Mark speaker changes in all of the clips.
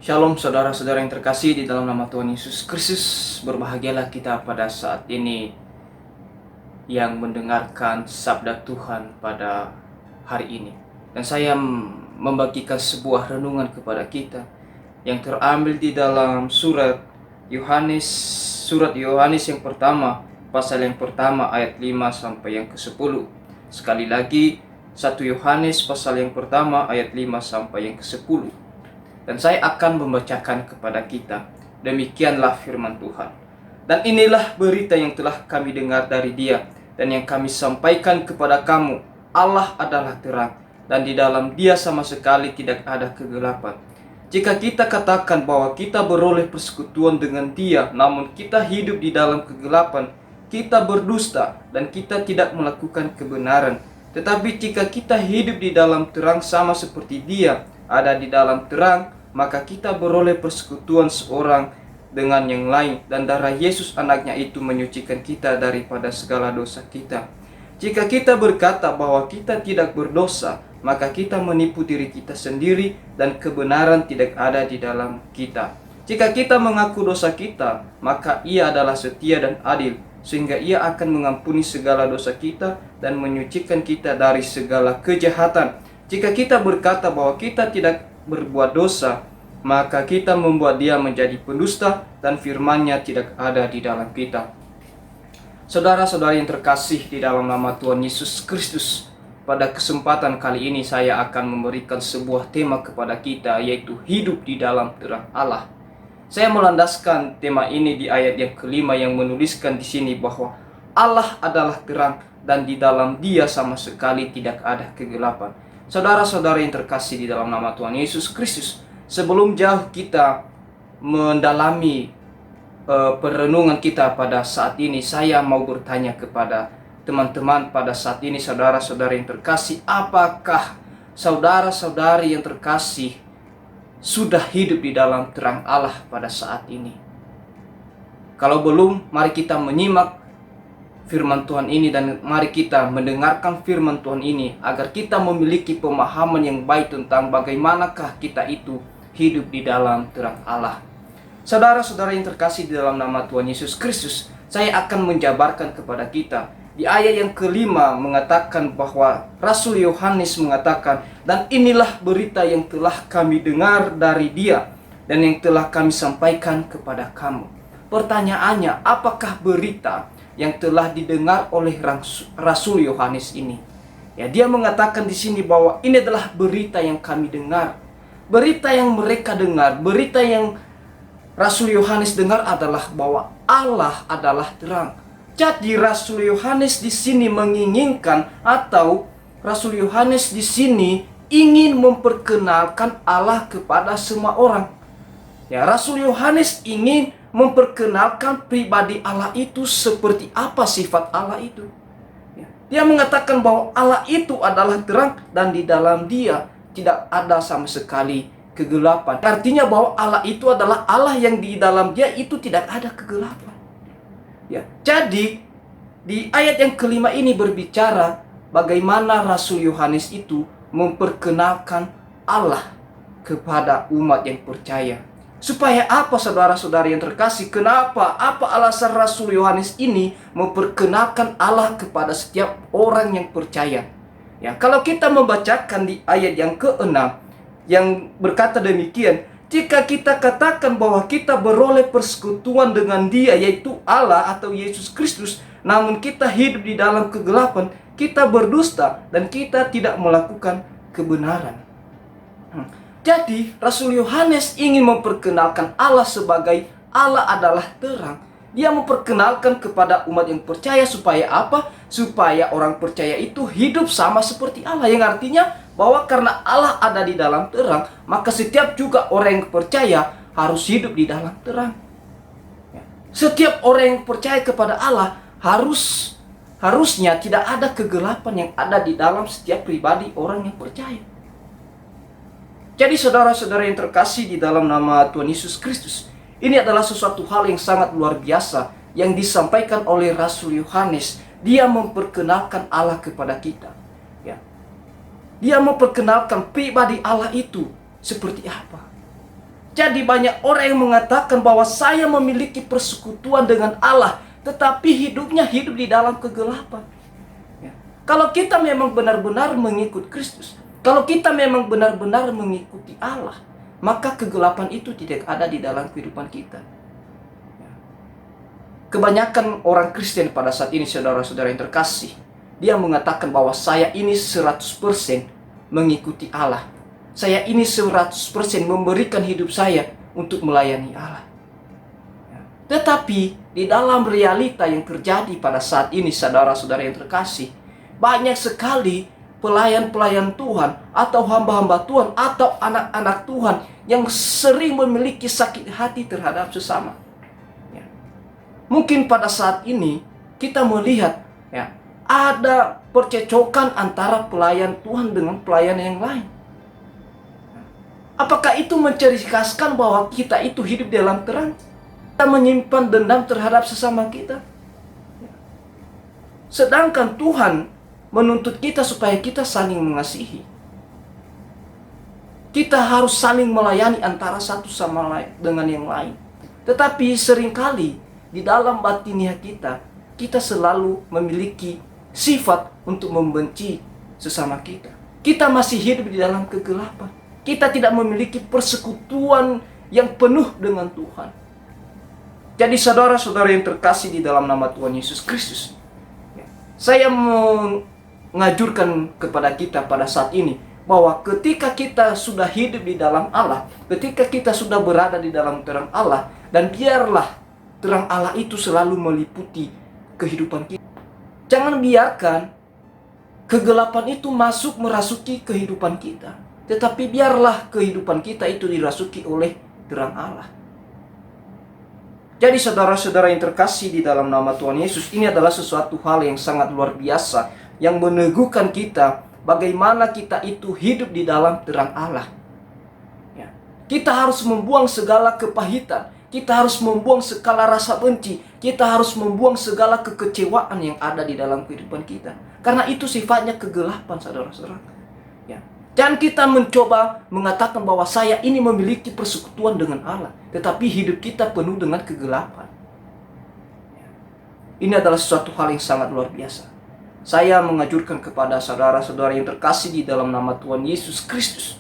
Speaker 1: Shalom saudara-saudara yang terkasih di dalam nama Tuhan Yesus Kristus. Berbahagialah kita pada saat ini yang mendengarkan sabda Tuhan pada hari ini. Dan saya membagikan sebuah renungan kepada kita yang terambil di dalam surat Yohanes yang pertama, pasal yang pertama ayat 5 sampai yang ke-10. Sekali lagi 1 Yohanes pasal yang pertama ayat 5 sampai yang ke-10. Dan saya akan membacakan kepada kita. Demikianlah firman Tuhan. Dan inilah berita yang telah kami dengar dari Dia dan yang kami sampaikan kepada kamu. Allah adalah terang, dan di dalam Dia sama sekali tidak ada kegelapan. Jika kita katakan bahwa kita beroleh persekutuan dengan Dia, namun kita hidup di dalam kegelapan, kita berdusta dan kita tidak melakukan kebenaran. Tetapi jika kita hidup di dalam terang sama seperti Dia ada di dalam terang, maka kita beroleh persekutuan seorang dengan yang lain, dan darah Yesus anaknya itu menyucikan kita daripada segala dosa kita. Jika kita berkata bahwa kita tidak berdosa, maka kita menipu diri kita sendiri dan kebenaran tidak ada di dalam kita. Jika kita mengaku dosa kita, maka Ia adalah setia dan adil, sehingga Ia akan mengampuni segala dosa kita dan menyucikan kita dari segala kejahatan. Jika kita berkata bahwa kita tidak berbuat dosa, maka kita membuat Dia menjadi pendusta dan firman-Nya tidak ada di dalam kita. Saudara-saudari yang terkasih di dalam nama Tuhan Yesus Kristus, pada kesempatan kali ini saya akan memberikan sebuah tema kepada kita, yaitu hidup di dalam terang Allah. Saya melandaskan tema ini di ayat yang kelima yang menuliskan di sini bahwa Allah adalah terang dan di dalam Dia sama sekali tidak ada kegelapan. Saudara-saudara yang terkasih di dalam nama Tuhan Yesus Kristus, sebelum jauh kita mendalami perenungan kita pada saat ini, saya mau bertanya kepada teman-teman pada saat ini, saudara-saudara yang terkasih, apakah saudara-saudari yang terkasih sudah hidup di dalam terang Allah pada saat ini? Kalau belum, mari kita menyimak firman Tuhan ini dan mari kita mendengarkan firman Tuhan ini agar kita memiliki pemahaman yang baik tentang bagaimanakah kita itu hidup di dalam terang Allah. Saudara-saudara yang terkasih di dalam nama Tuhan Yesus Kristus, saya akan menjabarkan kepada kita di ayat yang kelima mengatakan bahwa Rasul Yohanes mengatakan, dan inilah berita yang telah kami dengar dari Dia dan yang telah kami sampaikan kepada kamu. Pertanyaannya, apakah berita yang telah didengar oleh Rasul Yohanes ini? Ya, dia mengatakan di sini bahwa ini adalah berita yang kami dengar. Berita yang mereka dengar, berita yang Rasul Yohanes dengar adalah bahwa Allah adalah terang. Jadi Rasul Yohanes di sini menginginkan, atau Rasul Yohanes di sini ingin memperkenalkan Allah kepada semua orang. Ya, Rasul Yohanes ingin memperkenalkan pribadi Allah itu, seperti apa sifat Allah itu. Ya, dia mengatakan bahwa Allah itu adalah terang dan di dalam Dia tidak ada sama sekali kegelapan. Artinya bahwa Allah itu adalah Allah yang di dalam Dia itu tidak ada kegelapan. Ya, jadi di ayat yang kelima ini berbicara bagaimana Rasul Yohanes itu memperkenalkan Allah kepada umat yang percaya. Supaya apa, saudara-saudari yang terkasih? Kenapa? Apa alasan Rasul Yohanes ini memperkenalkan Allah kepada setiap orang yang percaya? Ya, kalau kita membacakan di ayat yang ke-6 yang berkata demikian, jika kita katakan bahwa kita beroleh persekutuan dengan Dia, yaitu Allah atau Yesus Kristus, namun kita hidup di dalam kegelapan, kita berdusta dan kita tidak melakukan kebenaran. Jadi Rasul Yohanes ingin memperkenalkan Allah sebagai Allah adalah terang. Dia memperkenalkan kepada umat yang percaya supaya apa? Supaya orang percaya itu hidup sama seperti Allah. Yang artinya bahwa karena Allah ada di dalam terang, maka setiap juga orang yang percaya harus hidup di dalam terang. Setiap orang yang percaya kepada Allah harusnya tidak ada kegelapan yang ada di dalam setiap pribadi orang yang percaya. Jadi saudara-saudara yang terkasih di dalam nama Tuhan Yesus Kristus, ini adalah sesuatu hal yang sangat luar biasa yang disampaikan oleh Rasul Yohanes. Dia memperkenalkan Allah kepada kita. Ya. Dia memperkenalkan pribadi Allah itu seperti apa. Jadi banyak orang yang mengatakan bahwa saya memiliki persekutuan dengan Allah, tetapi hidupnya hidup di dalam kegelapan. Ya. Kalau kita memang benar-benar mengikut Kristus, kalau kita memang benar-benar mengikuti Allah, maka kegelapan itu tidak ada di dalam kehidupan kita. Ya. Kebanyakan orang Kristen pada saat ini, saudara-saudara yang terkasih, dia mengatakan bahwa saya ini 100% mengikuti Allah. Saya ini 100% memberikan hidup saya untuk melayani Allah. Tetapi di dalam realita yang terjadi pada saat ini, saudara-saudara yang terkasih, banyak sekali pelayan-pelayan Tuhan atau hamba-hamba Tuhan atau anak-anak Tuhan yang sering memiliki sakit hati terhadap sesama. Mungkin pada saat ini kita melihat ada percecokan antara pelayan Tuhan dengan pelayan yang lain. Apakah itu menceritakan bahwa kita itu hidup dalam terang? Kita menyimpan dendam terhadap sesama kita. Sedangkan Tuhan menuntut kita supaya kita saling mengasihi. Kita harus saling melayani antara satu sama lain dengan yang lain. Tetapi seringkali di dalam batinnya kita selalu memiliki sifat untuk membenci sesama kita. Kita masih hidup di dalam kegelapan. Kita tidak memiliki persekutuan yang penuh dengan Tuhan. Jadi saudara-saudara yang terkasih di dalam nama Tuhan Yesus Kristus, saya mengajurkan kepada kita pada saat ini bahwa ketika kita sudah hidup di dalam Allah, ketika kita sudah berada di dalam terang Allah, dan biarlah terang Allah itu selalu meliputi kehidupan kita. Jangan biarkan kegelapan itu masuk merasuki kehidupan kita. Tetapi biarlah kehidupan kita itu dirasuki oleh terang Allah. Jadi saudara-saudara yang terkasih di dalam nama Tuhan Yesus, ini adalah sesuatu hal yang sangat luar biasa, yang meneguhkan kita bagaimana kita itu hidup di dalam terang Allah. Kita harus membuang segala kepahitan. Kita harus membuang segala rasa benci. Kita harus membuang segala kekecewaan yang ada di dalam kehidupan kita. Karena itu sifatnya kegelapan, saudara-saudara. Dan kita mencoba mengatakan bahwa saya ini memiliki persekutuan dengan Allah. Tetapi hidup kita penuh dengan kegelapan. Ini adalah sesuatu hal yang sangat luar biasa. Saya mengajurkan kepada saudara-saudara yang terkasih di dalam nama Tuhan Yesus Kristus,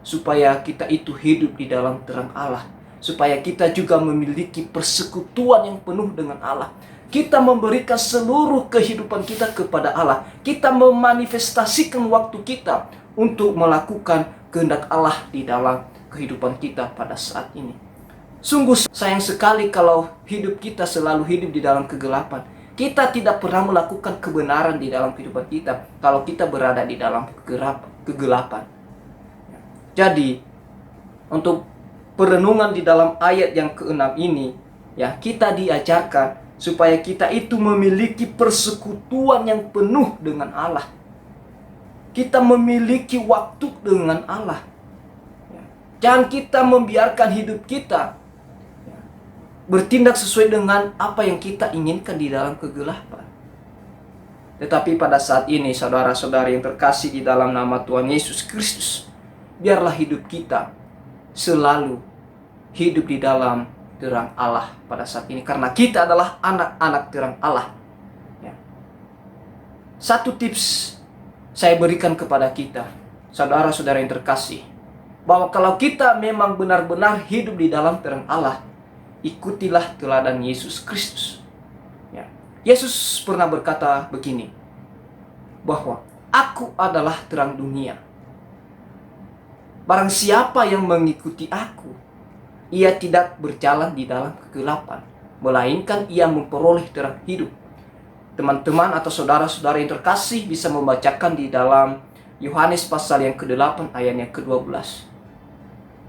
Speaker 1: supaya kita itu hidup di dalam terang Allah. Supaya kita juga memiliki persekutuan yang penuh dengan Allah. Kita memberikan seluruh kehidupan kita kepada Allah. Kita memanifestasikan waktu kita untuk melakukan kehendak Allah di dalam kehidupan kita pada saat ini. Sungguh sayang sekali kalau hidup kita selalu hidup di dalam kegelapan. Kita tidak pernah melakukan kebenaran di dalam kehidupan kita kalau kita berada di dalam kegelapan. Jadi, untuk perenungan di dalam ayat yang ke-6 ini, kita diajarkan supaya kita itu memiliki persekutuan yang penuh dengan Allah. Kita memiliki waktu dengan Allah. Jangan kita membiarkan hidup kita bertindak sesuai dengan apa yang kita inginkan di dalam kegelapan. Tetapi pada saat ini, saudara-saudara yang terkasih di dalam nama Tuhan Yesus Kristus, biarlah hidup kita selalu hidup di dalam terang Allah pada saat ini. Karena kita adalah anak-anak terang Allah. Satu tips saya berikan kepada kita, saudara-saudara yang terkasih, bahwa kalau kita memang benar-benar hidup di dalam terang Allah, ikutilah teladan Yesus Kristus. Yesus pernah berkata begini, bahwa aku adalah terang dunia. Barang siapa yang mengikuti aku, ia tidak berjalan di dalam kegelapan, melainkan ia memperoleh terang hidup. Teman-teman atau saudara-saudara yang terkasih bisa membacakan di dalam Yohanes pasal yang ke-8 ayat yang ke-12.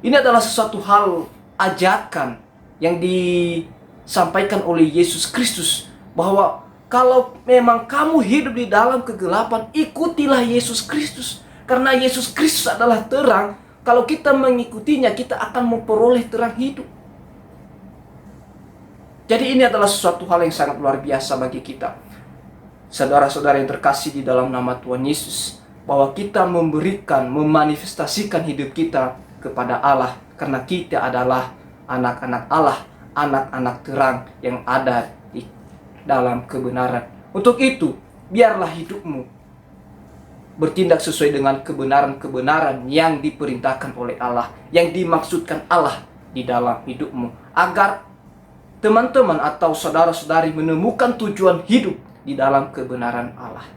Speaker 1: Ini adalah sesuatu hal ajakan yang disampaikan oleh Yesus Kristus, bahwa kalau memang kamu hidup di dalam kegelapan, ikutilah Yesus Kristus. Karena Yesus Kristus adalah terang. Kalau kita mengikutinya, kita akan memperoleh terang hidup. Jadi ini adalah sesuatu hal yang sangat luar biasa bagi kita, saudara-saudara yang terkasih di dalam nama Tuhan Yesus, bahwa kita memanifestasikan hidup kita kepada Allah, karena kita adalah anak-anak Allah, anak-anak terang yang ada di dalam kebenaran. Untuk itu, biarlah hidupmu bertindak sesuai dengan kebenaran-kebenaran yang diperintahkan oleh Allah, yang dimaksudkan Allah di dalam hidupmu, agar teman-teman atau saudara-saudari menemukan tujuan hidup di dalam kebenaran Allah.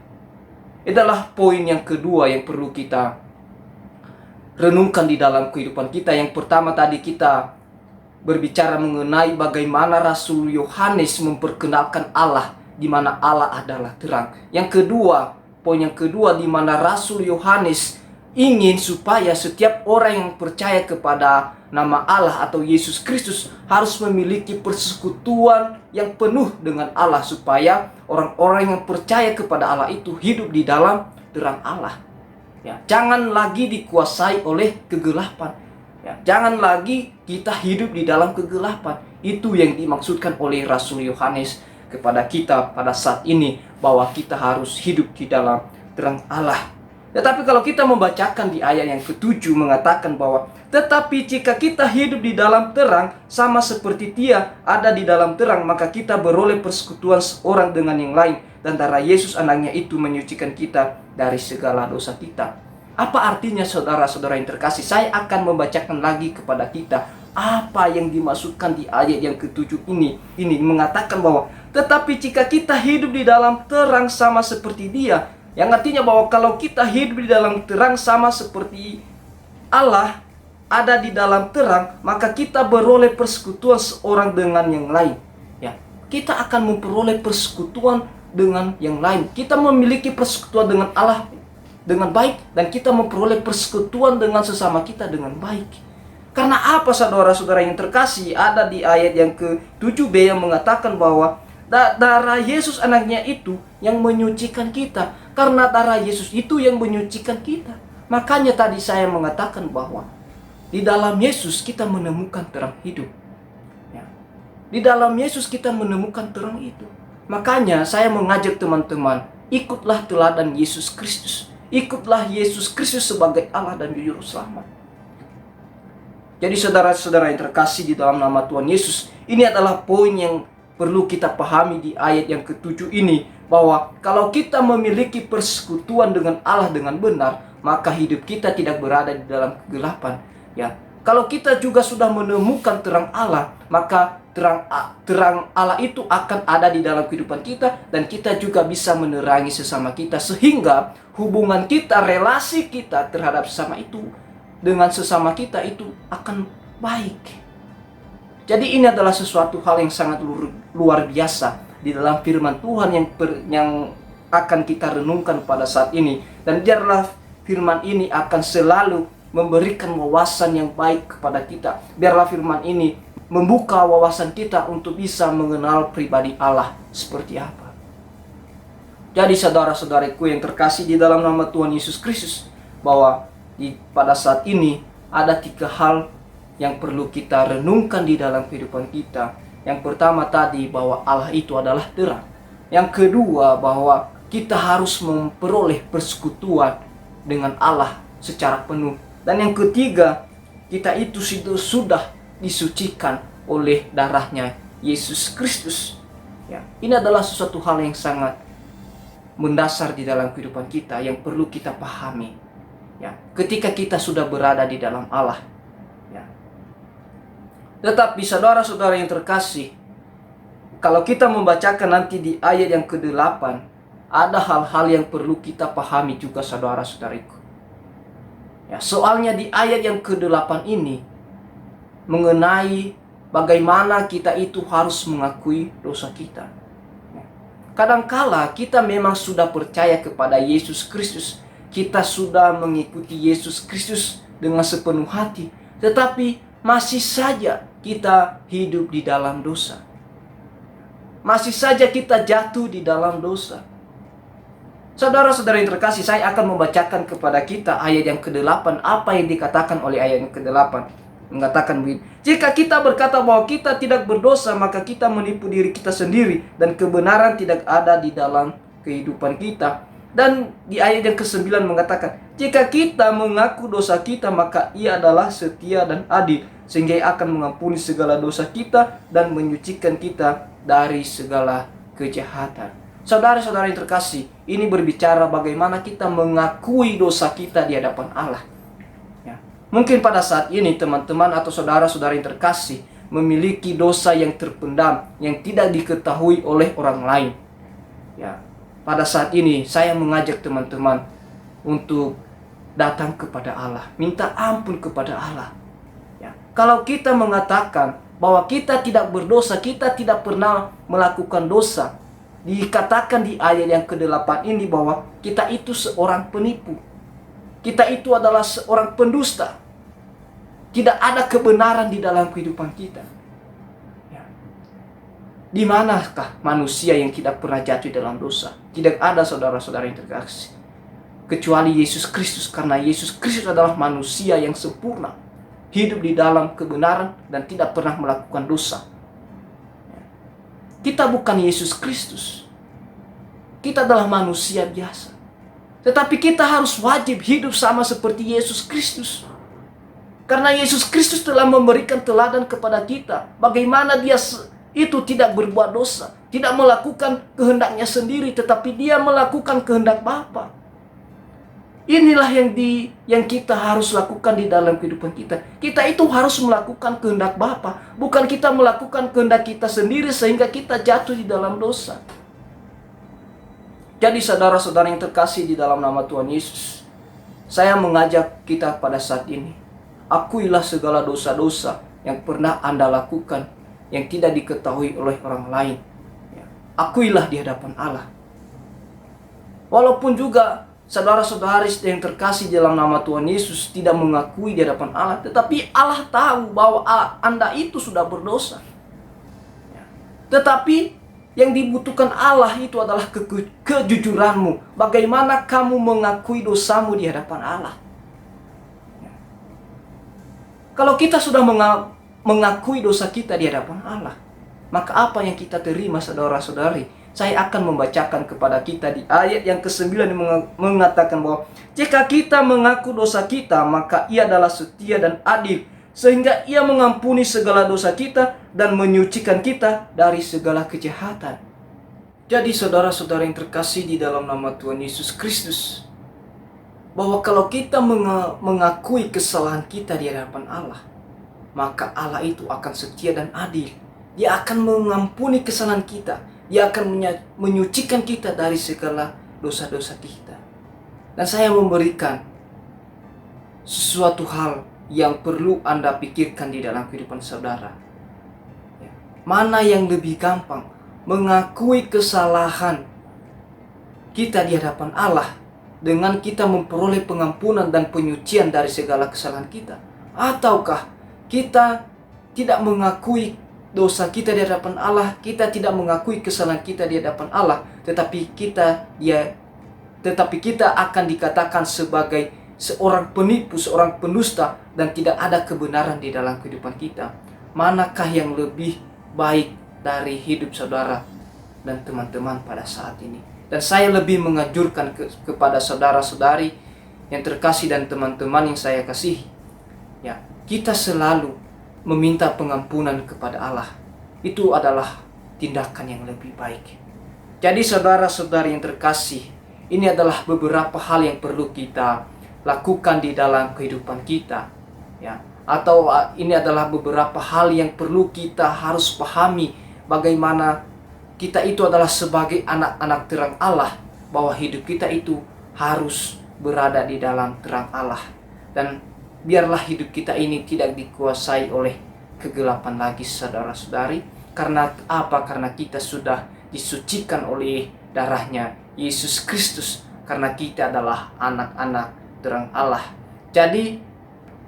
Speaker 1: Itulah poin yang kedua yang perlu kita renungkan di dalam kehidupan kita. Yang pertama tadi kita berbicara mengenai bagaimana Rasul Yohanes memperkenalkan Allah, di mana Allah adalah terang. Yang kedua, poin yang kedua, di mana Rasul Yohanes ingin supaya setiap orang yang percaya kepada nama Allah atau Yesus Kristus harus memiliki persekutuan yang penuh dengan Allah, supaya orang-orang yang percaya kepada Allah itu hidup di dalam terang Allah. Ya, jangan lagi dikuasai oleh kegelapan. Ya, jangan lagi kita hidup di dalam kegelapan. Itu yang dimaksudkan oleh Rasul Yohanes kepada kita pada saat ini, bahwa kita harus hidup di dalam terang Allah. Tetapi kalau kita membacakan di ayat yang ke-7 mengatakan bahwa tetapi jika kita hidup di dalam terang sama seperti Dia ada di dalam terang, maka kita beroleh persekutuan seorang dengan yang lain, dan darah Yesus anaknya itu menyucikan kita dari segala dosa kita. Apa artinya saudara-saudara yang terkasih? Saya akan membacakan lagi kepada kita apa yang dimaksudkan di ayat yang ke-7 ini. Ini mengatakan bahwa tetapi jika kita hidup di dalam terang sama seperti Dia, yang artinya bahwa kalau kita hidup di dalam terang sama seperti Allah ada di dalam terang, maka kita beroleh persekutuan seorang dengan yang lain. Ya, kita akan memperoleh persekutuan dengan yang lain. Kita memiliki persekutuan dengan Allah dengan baik, dan kita memperoleh persekutuan dengan sesama kita dengan baik. Karena apa saudara-saudara yang terkasih? Ada di ayat yang ke-7b yang mengatakan bahwa darah Yesus anaknya itu yang menyucikan kita. Karena darah Yesus itu yang menyucikan kita, makanya tadi saya mengatakan bahwa di dalam Yesus kita menemukan terang hidup. Ya. Di dalam Yesus kita menemukan terang itu. Makanya saya mengajak teman-teman, ikutlah teladan Yesus Kristus. Ikutlah Yesus Kristus sebagai Allah dan Juru Selamat. Jadi saudara-saudara yang terkasih di dalam nama Tuhan Yesus, ini adalah poin yang perlu kita pahami di ayat yang ke-7 ini, bahwa kalau kita memiliki persekutuan dengan Allah dengan benar, maka hidup kita tidak berada di dalam kegelapan. Ya, kalau kita juga sudah menemukan terang Allah, maka terang Allah itu akan ada di dalam kehidupan kita, dan kita juga bisa menerangi sesama kita, sehingga hubungan kita, relasi kita terhadap sesama itu dengan sesama kita itu akan baik. Jadi ini adalah sesuatu hal yang sangat luar biasa di dalam firman Tuhan yang akan kita renungkan pada saat ini. Dan biarlah firman ini akan selalu memberikan wawasan yang baik kepada kita. Biarlah firman ini membuka wawasan kita untuk bisa mengenal pribadi Allah seperti apa. Jadi saudara-saudariku yang terkasih di dalam nama Tuhan Yesus Kristus, bahwa pada saat ini ada 3 hal yang perlu kita renungkan di dalam kehidupan kita. Yang pertama tadi, bahwa Allah itu adalah terang. Yang kedua, bahwa kita harus memperoleh persekutuan dengan Allah secara penuh. Dan yang ketiga, kita itu sudah disucikan oleh darahnya Yesus Kristus. Ya, ini adalah sesuatu hal yang sangat mendasar di dalam kehidupan kita yang perlu kita pahami. Ya, ketika kita sudah berada di dalam Allah. Tetapi saudara-saudara yang terkasih, kalau kita membacakan nanti di ayat yang ke-8, ada hal-hal yang perlu kita pahami juga saudara-saudariku. Ya, soalnya di ayat yang ke-8 ini mengenai bagaimana kita itu harus mengakui dosa kita. Kadangkala kita memang sudah percaya kepada Yesus Kristus, kita sudah mengikuti Yesus Kristus dengan sepenuh hati, tetapi masih saja kita hidup di dalam dosa. Masih saja kita jatuh di dalam dosa. Saudara-saudara yang terkasih, saya akan membacakan kepada kita ayat yang ke-8. Apa yang dikatakan oleh ayat yang ke-8? Mengatakan begini: jika kita berkata bahwa kita tidak berdosa, maka kita menipu diri kita sendiri, dan kebenaran tidak ada di dalam kehidupan kita. Dan di ayat yang ke-9 mengatakan, jika kita mengaku dosa kita, maka Ia adalah setia dan adil, sehingga Ia akan mengampuni segala dosa kita dan menyucikan kita dari segala kejahatan. Saudara-saudara yang terkasih, ini berbicara bagaimana kita mengakui dosa kita di hadapan Allah. Ya. Mungkin pada saat ini teman-teman atau saudara-saudara yang terkasih memiliki dosa yang terpendam, yang tidak diketahui oleh orang lain. Ya. Pada saat ini saya mengajak teman-teman untuk datang kepada Allah, minta ampun kepada Allah. Ya. Kalau kita mengatakan bahwa kita tidak berdosa, kita tidak pernah melakukan dosa, dikatakan di ayat yang ke-8 ini bahwa kita itu seorang penipu, kita itu adalah seorang pendusta, tidak ada kebenaran di dalam kehidupan kita. Di manakah manusia yang tidak pernah jatuh dalam dosa? Tidak ada, saudara-saudara yang terkasih, kecuali Yesus Kristus, karena Yesus Kristus adalah manusia yang sempurna, hidup di dalam kebenaran dan tidak pernah melakukan dosa. Kita bukan Yesus Kristus, kita adalah manusia biasa, tetapi kita harus wajib hidup sama seperti Yesus Kristus, karena Yesus Kristus telah memberikan teladan kepada kita bagaimana Dia itu tidak berbuat dosa, tidak melakukan kehendaknya sendiri, tetapi Dia melakukan kehendak Bapa. Inilah yang kita harus lakukan di dalam kehidupan kita. Kita itu harus melakukan kehendak Bapa, bukan kita melakukan kehendak kita sendiri sehingga kita jatuh di dalam dosa. Jadi saudara-saudara yang terkasih di dalam nama Tuhan Yesus, saya mengajak kita pada saat ini, akuilah segala dosa-dosa yang pernah Anda lakukan yang tidak diketahui oleh orang lain. Akuilah di hadapan Allah. Walaupun juga saudara-saudari yang terkasih dalam nama Tuhan Yesus tidak mengakui di hadapan Allah, tetapi Allah tahu bahwa Anda itu sudah berdosa. Tetapi yang dibutuhkan Allah itu adalah kejujuranmu. Bagaimana kamu mengakui dosamu di hadapan Allah. Kalau kita sudah mengakui dosa kita di hadapan Allah, maka apa yang kita terima, saudara-saudari? Saya akan membacakan kepada kita di ayat yang ke-9 yang mengatakan bahwa jika kita mengaku dosa kita, maka Ia adalah setia dan adil, sehingga Ia mengampuni segala dosa kita dan menyucikan kita dari segala kejahatan. Jadi saudara-saudara yang terkasih di dalam nama Tuhan Yesus Kristus, bahwa kalau kita mengakui kesalahan kita di hadapan Allah, maka Allah itu akan setia dan adil. Dia akan mengampuni kesalahan kita. Dia akan menyucikan kita dari segala dosa-dosa kita. Dan saya memberikan sesuatu hal yang perlu Anda pikirkan di dalam kehidupan saudara. Mana yang lebih gampang? Mengakui kesalahan kita di hadapan Allah dengan kita memperoleh pengampunan dan penyucian dari segala kesalahan kita, ataukah kita tidak mengakui dosa kita di hadapan Allah, kita tidak mengakui kesalahan kita di hadapan Allah, tetapi kita akan dikatakan sebagai seorang penipu, seorang pendusta, dan tidak ada kebenaran di dalam kehidupan kita. Manakah yang lebih baik dari hidup saudara dan teman-teman pada saat ini? Dan saya lebih menganjurkan kepada saudara-saudari yang terkasih dan teman-teman yang saya kasihi, kita selalu meminta pengampunan kepada Allah. Itu adalah tindakan yang lebih baik. Jadi saudara-saudari yang terkasih, ini adalah beberapa hal yang perlu kita lakukan di dalam kehidupan kita, atau ini adalah beberapa hal yang perlu kita harus pahami, bagaimana kita itu adalah sebagai anak-anak terang Allah, bahwa hidup kita itu harus berada di dalam terang Allah. Dan biarlah hidup kita ini tidak dikuasai oleh kegelapan lagi, saudara-saudari. Karena apa? Karena kita sudah disucikan oleh darahnya Yesus Kristus. Karena kita adalah anak-anak terang Allah. Jadi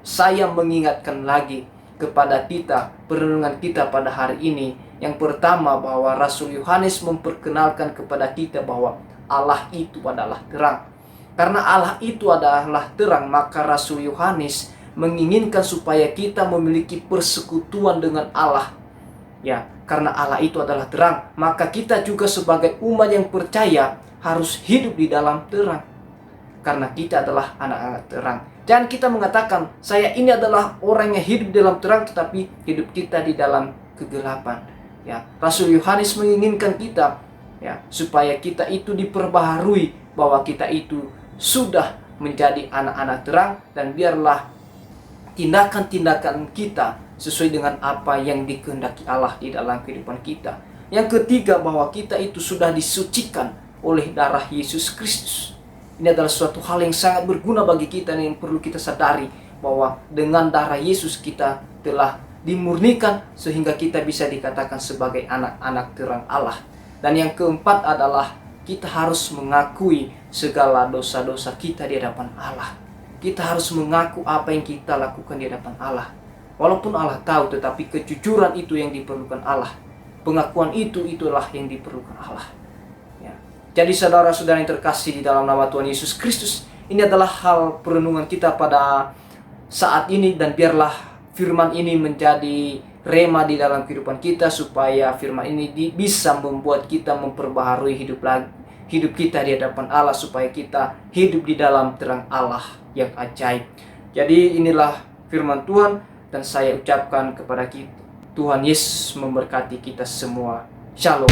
Speaker 1: saya mengingatkan lagi kepada kita, perenungan kita pada hari ini. Yang pertama, bahwa Rasul Yohanes memperkenalkan kepada kita bahwa Allah itu adalah terang. Karena Allah itu adalah terang, maka Rasul Yohanes menginginkan supaya kita memiliki persekutuan dengan Allah. Karena Allah itu adalah terang, maka kita juga sebagai umat yang percaya harus hidup di dalam terang. Karena kita adalah anak-anak terang. Jangan kita mengatakan, saya ini adalah orang yang hidup dalam terang, tetapi hidup kita di dalam kegelapan. Ya, Rasul Yohanes menginginkan kita, ya, supaya kita itu diperbaharui, bahwa kita itu sudah menjadi anak-anak terang, dan biarlah tindakan-tindakan kita sesuai dengan apa yang dikehendaki Allah di dalam kehidupan kita. Yang ketiga, bahwa kita itu sudah disucikan oleh darah Yesus Kristus. Ini adalah suatu hal yang sangat berguna bagi kita, yang perlu kita sadari, bahwa dengan darah Yesus kita telah dimurnikan sehingga kita bisa dikatakan sebagai anak-anak terang Allah. Dan yang keempat adalah kita harus mengakui segala dosa-dosa kita di hadapan Allah. Kita harus mengaku apa yang kita lakukan di hadapan Allah. Walaupun Allah tahu, tetapi kejujuran itu yang diperlukan Allah. Pengakuan itulah yang diperlukan Allah. Ya. Jadi saudara-saudara yang terkasih di dalam nama Tuhan Yesus Kristus, ini adalah hal perenungan kita pada saat ini, dan biarlah firman ini menjadi rema di dalam kehidupan kita, supaya firman ini bisa membuat kita memperbaharui hidup kita di hadapan Allah, supaya kita hidup di dalam terang Allah yang ajaib. Jadi inilah firman Tuhan, dan saya ucapkan kepada kita, Tuhan Yesus memberkati kita semua. Shalom.